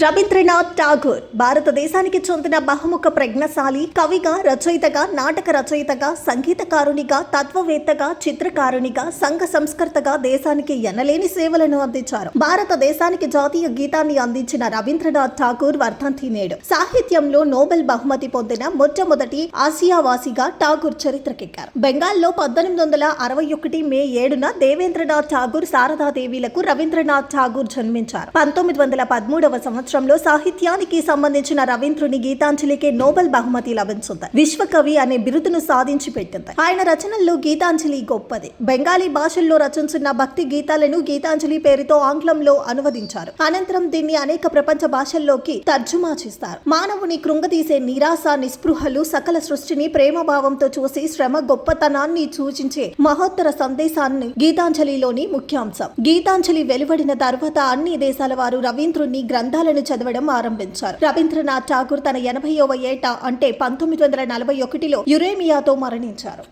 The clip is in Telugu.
రవీంద్రనాథ్ ఠాగూర్ భారతదేశానికి చెందిన బహుముఖ ప్రజ్ఞశాలి కవిగా, రచయితగా, నాటక రచయితగా, సంగీతకారునిగా, తత్వవేత్తగా, చిత్రకారునిగా, సంఘ సంస్కర్తగా దేశానికి ఎనలేని సేవలను అందించారు. భారతదేశానికి జాతీయ గీతాన్ని అందించిన రవీంద్రనాథ్ ఠాగూర్ వర్ధంతి నేడు. సాహిత్యంలో నోబెల్ బహుమతి పొందిన మొట్టమొదటి ఆసియావాసిగా ఠాగూర్ చరిత్రకెక్కారు. బెంగాల్లో 1861 మే 7న దేవేంద్రనాథ్ ఠాగూర్, శారదాదేవిలకు రవీంద్రనాథ్ ఠాగూర్ జన్మించారు. 1913వ సంవత్సరంలో సాహిత్యానికి సంబంధించిన రవీంద్రుని గీతాంజలికి నోబెల్ బహుమతి లభించింది. విశ్వకవి అనే బిరుదును సాధించి పెట్టింది. ఆయన రచనల్లో గీతాంజలి గొప్పది. బెంగాలీ భాషల్లో రచించిన భక్తి గీతాలను గీతాంజలి పేరుతో ఆంగ్లంలో అనువదించారు. అనంతరం దీన్ని అనేక ప్రపంచ భాషల్లోకి తర్జుమా చేస్తారు. మానవుని కృంగదీసే నిరాశ, నిస్పృహలు, సకల సృష్టిని ప్రేమభావంతో చూసి శ్రమ గొప్పతనాన్ని సూచించే మహోత్తర సందేశాన్ని గీతాంజలిలోని ముఖ్యాంశం. గీతాంజలి వెలువడిన తర్వాత అన్ని దేశాల వారు రవీంద్రుని గ్రంథాలను చదవడం ఆరంభించారు. రవీంద్రనాథ్ ఠాగూర్ తన 80వ ఏట అంటే 1941లో యురేమియాతో మరణించారు.